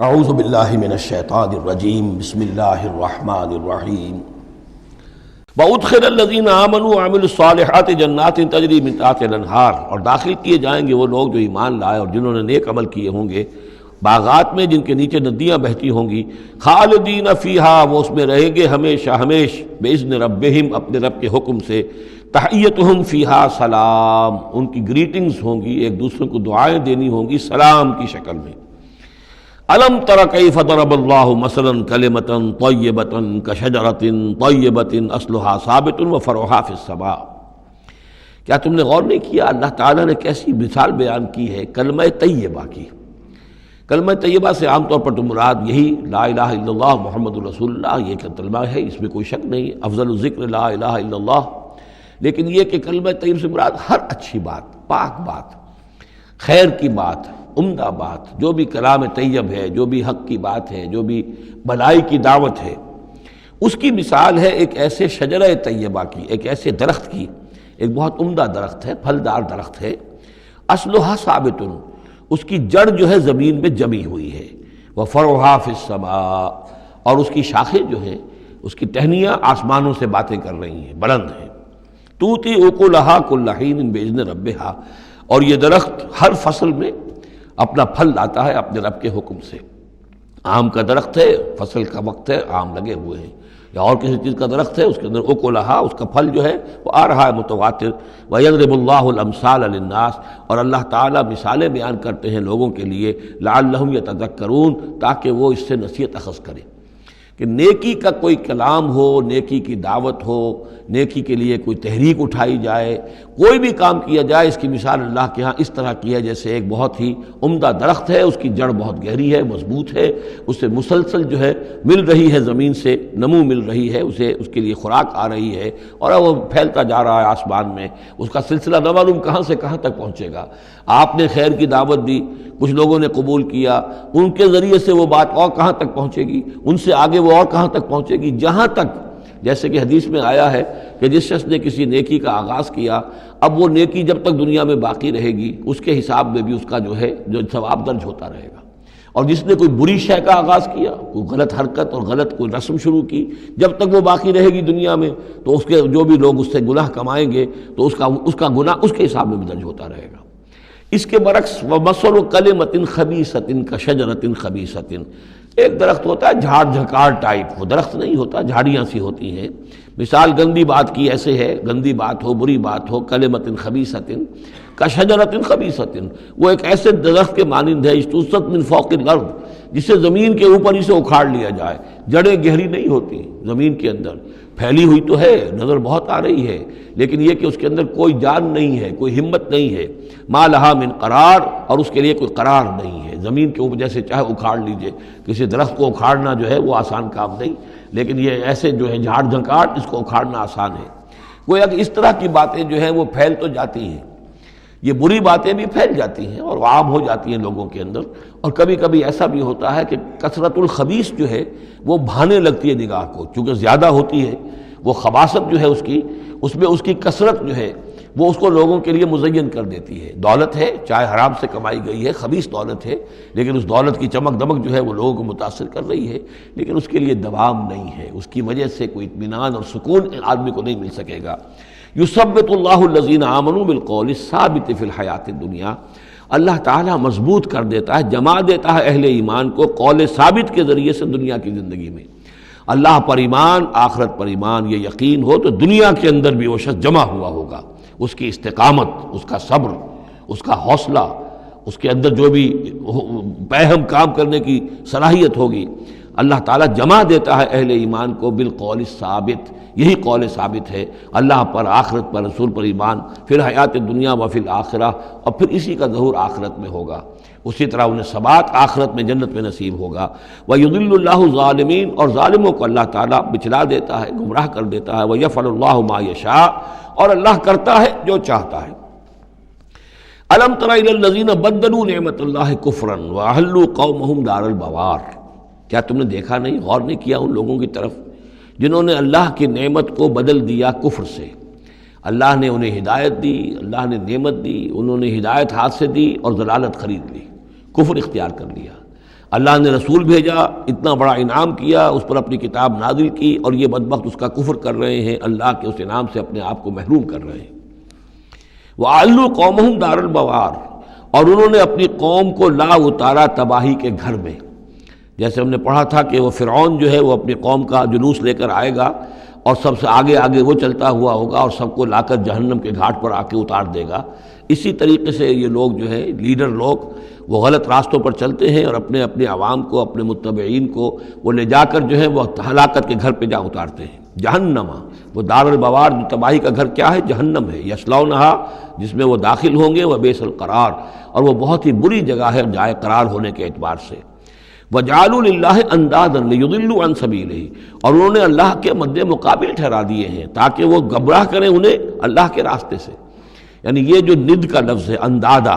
اعوذ باللہ من الشیطان الرجیم بسم اللہ الرحمن الرحیم وَأُدْخِلَ الَّذِينَ آمَنُوا وَعَمِلُوا الصَّالِحَاتِ جَنَّاتٍ تَجْرِي مِن تَحْتِهَا الْأَنْهَارُ، اور داخل کیے جائیں گے وہ لوگ جو ایمان لائے اور جنہوں نے نیک عمل کیے ہوں گے باغات میں جن کے نیچے ندیاں بہتی ہوں گی، خالدین فیہا، وہ اس میں رہیں گے ہمیشہ ہمیش، بِإِذْنِ رَبِّهِمْ، اپنے رب کے حکم سے، تحیتہم فیہا سلام، ان کی گریٹنگز ہوں گی، ایک دوسرے کو دعائیں دینی ہوں گی سلام کی شکل میں۔ الم تر کیف ضرب اللہ مثلا کلمۃ طیبۃ کشجرۃ طیبۃ اصلھا ثابت وفرعھا فی السماء، کیا تم نے غور نہیں کیا اللہ تعالیٰ نے کیسی مثال بیان کی ہے کلمہ طیبہ کی۔ کلمہ طیبہ سے عام طور پر تو مراد یہی لا الہ الا اللہ محمد رسول اللہ، یہ کلمہ ہے، اس میں کوئی شک نہیں، افضل الذکر لا الہ الا اللہ، لیکن یہ کہ کلمہ طیب سے مراد ہر اچھی بات، پاک بات، خیر کی بات، عمدہ بات، جو بھی کلام طیب ہے، جو بھی حق کی بات ہے، جو بھی بھلائی کی دعوت ہے، اس کی مثال ہے ایک ایسے شجرہ طیبہ کی، ایک ایسے درخت کی، ایک بہت عمدہ درخت ہے، پھلدار درخت ہے، اصلھا ثابت، اس کی جڑ جو ہے زمین میں جمی ہوئی ہے، وفرعھا فی السماء، اور اس کی شاخیں جو ہیں، اس کی ٹہنیاں آسمانوں سے باتیں کر رہی ہیں، بلند ہیں، تؤتی اکلھا کل حین باذن ربھا، اور یہ درخت ہر فصل میں اپنا پھل لاتا ہے اپنے رب کے حکم سے۔ آم کا درخت ہے، فصل کا وقت ہے، آم لگے ہوئے ہیں، یا اور کسی چیز کا درخت ہے، اس کے اندر اکلھا، اس کا پھل جو ہے وہ آ رہا ہے متواتر۔ وَيَضْرِبُ اللَّهُ الْأَمْثَالَ لِلنَّاسِ، اور اللہ تعالیٰ مثالیں بیان کرتے ہیں لوگوں کے لیے، لَعَلَّهُمْ يَتَذَكَّرُونَ، تاکہ وہ اس سے نصیحت اخذ کریں کہ نیکی کا کوئی کلام ہو، نیکی کی دعوت ہو، نیکی کے لیے کوئی تحریک اٹھائی جائے، کوئی بھی کام کیا جائے، اس کی مثال اللہ کے ہاں اس طرح کی ہے جیسے ایک بہت ہی عمدہ درخت ہے، اس کی جڑ بہت گہری ہے، مضبوط ہے، اس سے مسلسل جو ہے مل رہی ہے، زمین سے نمو مل رہی ہے، اسے اس کے لیے خوراک آ رہی ہے، اور وہ پھیلتا جا رہا ہے آسمان میں، اس کا سلسلہ نہ معلوم کہاں سے کہاں تک پہنچے گا۔ آپ نے خیر کی دعوت دی، کچھ لوگوں نے قبول کیا، ان کے ذریعے سے وہ بات اور کہاں تک پہنچے گی، ان سے آگے وہ اور کہاں تک پہنچے گی، جہاں تک، جیسے کہ حدیث میں آیا ہے کہ جس شخص نے کسی نیکی کا آغاز کیا، اب وہ نیکی جب تک دنیا میں باقی رہے گی اس کے حساب میں بھی اس کا جو ہے جو ثواب درج ہوتا رہے گا، اور جس نے کوئی بری شے کا آغاز کیا، کوئی غلط حرکت اور غلط کوئی رسم شروع کی، جب تک وہ باقی رہے گی دنیا میں تو اس کے جو بھی لوگ اس سے گناہ کمائیں گے تو اس کا گناہ اس کے حساب میں بھی درج ہوتا رہے گا۔ اس کے برعکس وَمَثَلُ كَلِمَةٍ خَبِيثَةٍ كَشَجَرَةٍ خَبِيثَةٍ، ایک درخت ہوتا ہے جھاڑ جھکاڑ ٹائپ، وہ درخت نہیں ہوتا، جھاڑیاں سی ہوتی ہیں، مثال گندی بات کی ایسے ہے، گندی بات ہو، بری بات ہو، کلمۃ خبیثۃ کشجرۃ خبیثۃ، وہ ایک ایسے درخت کے مانند ہے اجتثت من فوق الارض، جسے زمین کے اوپر ہی سے اکھاڑ لیا جائے، جڑیں گہری نہیں ہوتی، زمین کے اندر پھیلی ہوئی تو ہے، نظر بہت آ رہی ہے، لیکن یہ کہ اس کے اندر کوئی جان نہیں ہے، کوئی ہمت نہیں ہے، ما لہا من قرار، اور اس کے لیے کوئی قرار نہیں ہے، زمین کے اوپر جیسے چاہے اکھاڑ لیجئے، کسی درخت کو اکھاڑنا جو ہے وہ آسان کام نہیں، لیکن یہ ایسے جو ہے جھاڑ جھنکاڑ، اس کو اکھاڑنا آسان ہے۔ گویا کہ اس طرح کی باتیں جو ہیں وہ پھیل تو جاتی ہیں، یہ بری باتیں بھی پھیل جاتی ہیں اور عام ہو جاتی ہیں لوگوں کے اندر، اور کبھی کبھی ایسا بھی ہوتا ہے کہ کثرت الخبیث جو ہے وہ بھانے لگتی ہے نگاہ کو، چونکہ زیادہ ہوتی ہے وہ خباثت جو ہے اس میں اس کی کثرت جو ہے وہ اس کو لوگوں کے لیے مزین کر دیتی ہے۔ دولت ہے، چاہے حرام سے کمائی گئی ہے، خبیث دولت ہے، لیکن اس دولت کی چمک دمک جو ہے وہ لوگوں کو متاثر کر رہی ہے، لیکن اس کے لیے دوام نہیں ہے، اس کی وجہ سے کوئی اطمینان اور سکون آدمی کو نہیں مل سکے گا۔ یثبت اللہ الذین آمنوا بالقول الثابت فی الحیات الدنیا، اللہ تعالیٰ مضبوط کر دیتا ہے، جما دیتا ہے اہل ایمان کو قول ثابت کے ذریعے سے دنیا کی زندگی میں۔ اللہ پر ایمان، آخرت پر ایمان، یہ یقین ہو تو دنیا کے اندر بھی وہ شخص جمع ہوا ہوگا، اس کی استقامت، اس کا صبر، اس کا حوصلہ، اس کے اندر جو بھی باہم کام کرنے کی صلاحیت ہوگی، اللہ تعالیٰ جمع دیتا ہے اہل ایمان کو بالقول الثابت، یہی قول ثابت ہے، اللہ پر، آخرت پر، رسول پر ایمان، پھر حیات دنیا و فی الآخرہ، اور پھر اسی کا ظہور آخرت میں ہوگا، اسی طرح انہیں ثبات آخرت میں جنت میں نصیب ہوگا۔ وَيُضِلُّ اللَّهُ الظَّالِمِينَ، اور ظالموں کو اللہ تعالیٰ بچلا دیتا ہے، گمراہ کر دیتا ہے۔ وَيَفْعَلُ اللَّهُ مَا يَشَاءُ، اور اللہ کرتا ہے جو چاہتا ہے۔ أَلَمْ تَرَ إِلَى الَّذِينَ بَدَّلُوا نِعْمَةَ اللَّهِ كُفْرًا وَأَحَلُّوا قَوْمَهُمْ دَارَ الْبَوَارِ، کیا تم نے دیکھا نہیں، غور نہیں کیا ان لوگوں کی طرف جنہوں نے اللہ کی نعمت کو بدل دیا کفر سے؟ اللہ نے انہیں ہدایت دی، اللہ نے نعمت دی، انہوں نے ہدایت ہاتھ سے دی اور ضلالت خرید لی، کفر اختیار کر لیا۔ اللہ نے رسول بھیجا، اتنا بڑا انعام کیا، اس پر اپنی کتاب نازل کی، اور یہ بدبخت اس کا کفر کر رہے ہیں، اللہ کے اس انعام سے اپنے آپ کو محروم کر رہے ہیں۔ وَأَعْلُوا قَوْمَهُمْ دَارَ الْبَوَارِ، اور انہوں نے اپنی قوم کو لا اتارا تباہی کے گھر میں۔ جیسے ہم نے پڑھا تھا کہ وہ فرعون جو ہے وہ اپنی قوم کا جلوس لے کر آئے گا اور سب سے آگے آگے وہ چلتا ہوا ہوگا اور سب کو لا کر جہنم کے گھاٹ پر آ کے اتار دے گا۔ اسی طریقے سے یہ لوگ جو ہے لیڈر لوگ وہ غلط راستوں پر چلتے ہیں اور اپنے اپنے عوام کو، اپنے متبعین کو وہ لے جا کر جو ہے وہ ہلاکت کے گھر پہ جا اتارتے ہیں۔ جہنم، وہ دار البوار، جو تباہی کا گھر کیا ہے؟ جہنم ہے۔ یصلونھا، جس میں وہ داخل ہوں گے، وبئس القرار، اور وہ بہت ہی بری جگہ ہے جائے قرار ہونے کے اعتبار سے۔ وَجَعَلُوا لِلَّهِ أَندَادًا لِيُضِلُّوا عَن سَبِيلِهِ، اور انہوں نے اللہ کے مد مقابل ٹھہرا دیے ہیں تاکہ وہ گمراہ کریں انہیں اللہ کے راستے سے۔ یعنی یہ جو ند کا لفظ ہے اندادا،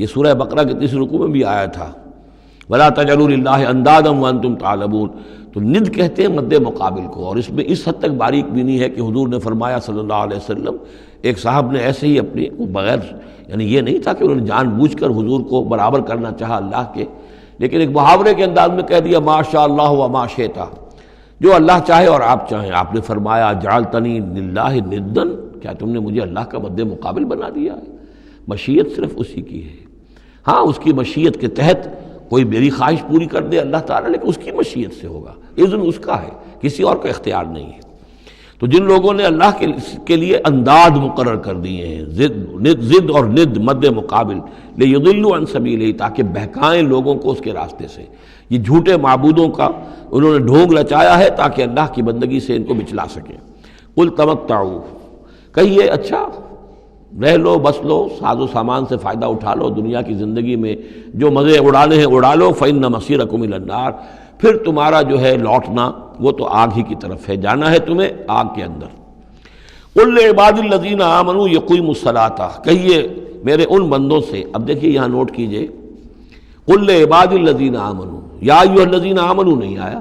یہ سورہ بقرہ کے تیسرے رکوع میں بھی آیا تھا، وَلَا تَجْعَلُوا لِلَّهِ أَندَادًا وَأَنْتُمْ تَعْلَمُونَ، تو ند کہتے ہیں مد مقابل کو، اور اس میں اس حد تک باریک بھی نہیں ہے کہ حضور نے فرمایا صلی اللہ علیہ وسلم، ایک صاحب نے ایسے ہی اپنی بغیر، یعنی یہ نہیں تھا کہ انہوں نے جان بوجھ کر حضور کو برابر کرنا چاہا اللہ کے، لیکن ایک محاورے کے انداز میں کہہ دیا ما شاء اللہ و ما شئت، جو اللہ چاہے اور آپ چاہیں۔ آپ نے فرمایا جعلتنی للہ ندا، کیا تم نے مجھے اللہ کا مد مقابل بنا دیا ہے؟ مشیت صرف اسی کی ہے۔ ہاں، اس کی مشیت کے تحت کوئی میری خواہش پوری کر دے اللہ تعالیٰ، لیکن اس کی مشیت سے ہوگا، اذن اس کا ہے، کسی اور کا اختیار نہیں ہے۔ تو جن لوگوں نے اللہ کے لیے انداد مقرر کر دیے ہیں، ضد اور ند مد مقابل، لیضلوا عن سبیلہ، تاکہ بہکائیں لوگوں کو اس کے راستے سے، یہ جھوٹے معبودوں کا انہوں نے ڈھونگ رچایا ہے تاکہ اللہ کی بندگی سے ان کو بچلا سکیں۔ قل تمتعوا، کہیے اچھا رہ لو، بس لو، ساز و سامان سے فائدہ اٹھا لو، دنیا کی زندگی میں جو مزے اڑانے ہیں اڑا لو، فإن مصیرکم الی النار، پھر تمہارا جو ہے لوٹنا وہ تو آگ ہی کی طرف ہے، جانا ہے تمہیں آگ کے اندر۔ قل لعباد الذین آمنوا یقیموا الصلاۃ، کہیے میرے ان بندوں سے، اب دیکھیے یہاں نوٹ کیجئے، قل لعباد الذین آمنوا، یا ایھا الذین آمنوا نہیں آیا،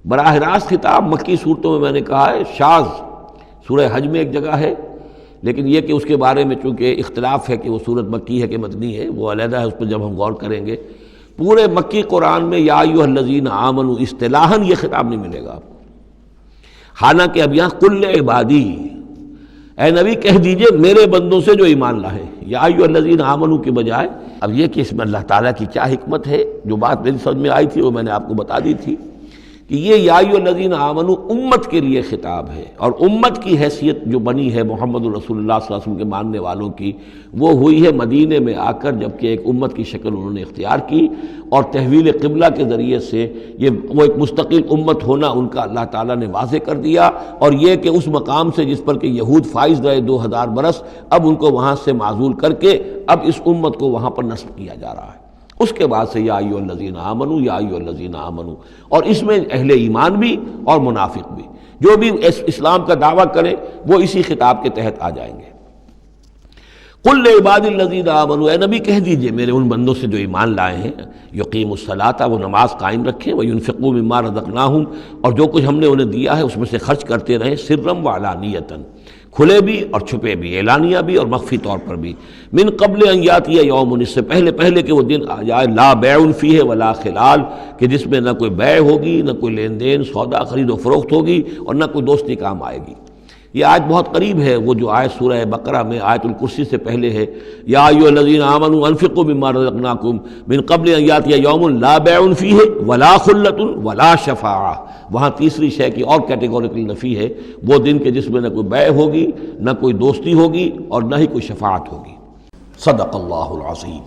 براہ راست خطاب مکی صورتوں میں میں نے کہا ہے شاذ، سورہ حج میں ایک جگہ ہے، لیکن یہ کہ اس کے بارے میں چونکہ اختلاف ہے کہ وہ سورت مکی ہے کہ مدنی ہے، وہ علیحدہ ہے، اس پر جب ہم غور کریں گے۔ پورے مکی قرآن میں یا ایھا الذین آمنوا اصطلاحاً یہ خطاب نہیں ملے گا، حالانکہ اب یہاں قل عبادی، اے نبی کہہ دیجئے میرے بندوں سے جو ایمان لائے، یا ایھا الذین آمنوا کے بجائے۔ اب یہ کہ اس میں اللہ تعالیٰ کی کیا حکمت ہے، جو بات میری سمجھ میں آئی تھی وہ میں نے آپ کو بتا دی تھی کہ یہ یا ایھا الذین آمنوا امت کے لیے خطاب ہے، اور امت کی حیثیت جو بنی ہے محمد رسول اللہ صلی اللہ علیہ وسلم کے ماننے والوں کی، وہ ہوئی ہے مدینے میں آ کر، جبکہ ایک امت کی شکل انہوں نے اختیار کی، اور تحویل قبلہ کے ذریعے سے یہ وہ ایک مستقل امت ہونا ان کا اللہ تعالیٰ نے واضح کر دیا، اور یہ کہ اس مقام سے جس پر کہ یہود فائز رہے 2000 برس، اب ان کو وہاں سے معزول کر کے اب اس امت کو وہاں پر نصب کیا جا رہا ہے۔ اس کے بعد سے یا ایھا الذین آمنوا، یا ایھا الذین آمنوا، اور اس میں اہل ایمان بھی اور منافق بھی، جو بھی اسلام کا دعویٰ کریں وہ اسی خطاب کے تحت آ جائیں گے۔ قل لعباد الذین آمنوا، اے نبی کہہ دیجئے میرے ان بندوں سے جو ایمان لائے ہیں، یقیموا الصلاۃ، وہ نماز قائم رکھیں، وینفقوا مما رزقناہم، اور جو کچھ ہم نے انہیں دیا ہے اس میں سے خرچ کرتے رہیں، سرا وعلانیۃ، کھلے بھی اور چھپے بھی، اعلانیہ بھی اور مخفی طور پر بھی، من قبل ان یاتی یوم، اس سے پہلے کہ وہ دن آ جائے، لا بیع فیہ ولا خلال، کہ جس میں نہ کوئی بیع ہوگی، نہ کوئی لین دین سودا خرید و فروخت ہوگی، اور نہ کوئی دوستی کام آئے گی۔ یہ آیت بہت قریب ہے وہ جو آیت سورہ بقرہ میں آیت الکرسی سے پہلے ہے، یا ایھا الذین آمنوا انفقوا مما رزقناکم من قبل ان یاتی یوم لا بیع فیہ ولا خلۃ ولا شفاعہ، وہاں تیسری شے کی اور کیٹیگوریکل نفی ہے، وہ دن کے جس میں نہ کوئی بیع ہوگی، نہ کوئی دوستی ہوگی، اور نہ ہی کوئی شفاعت ہوگی۔ صدق اللہ العظیم۔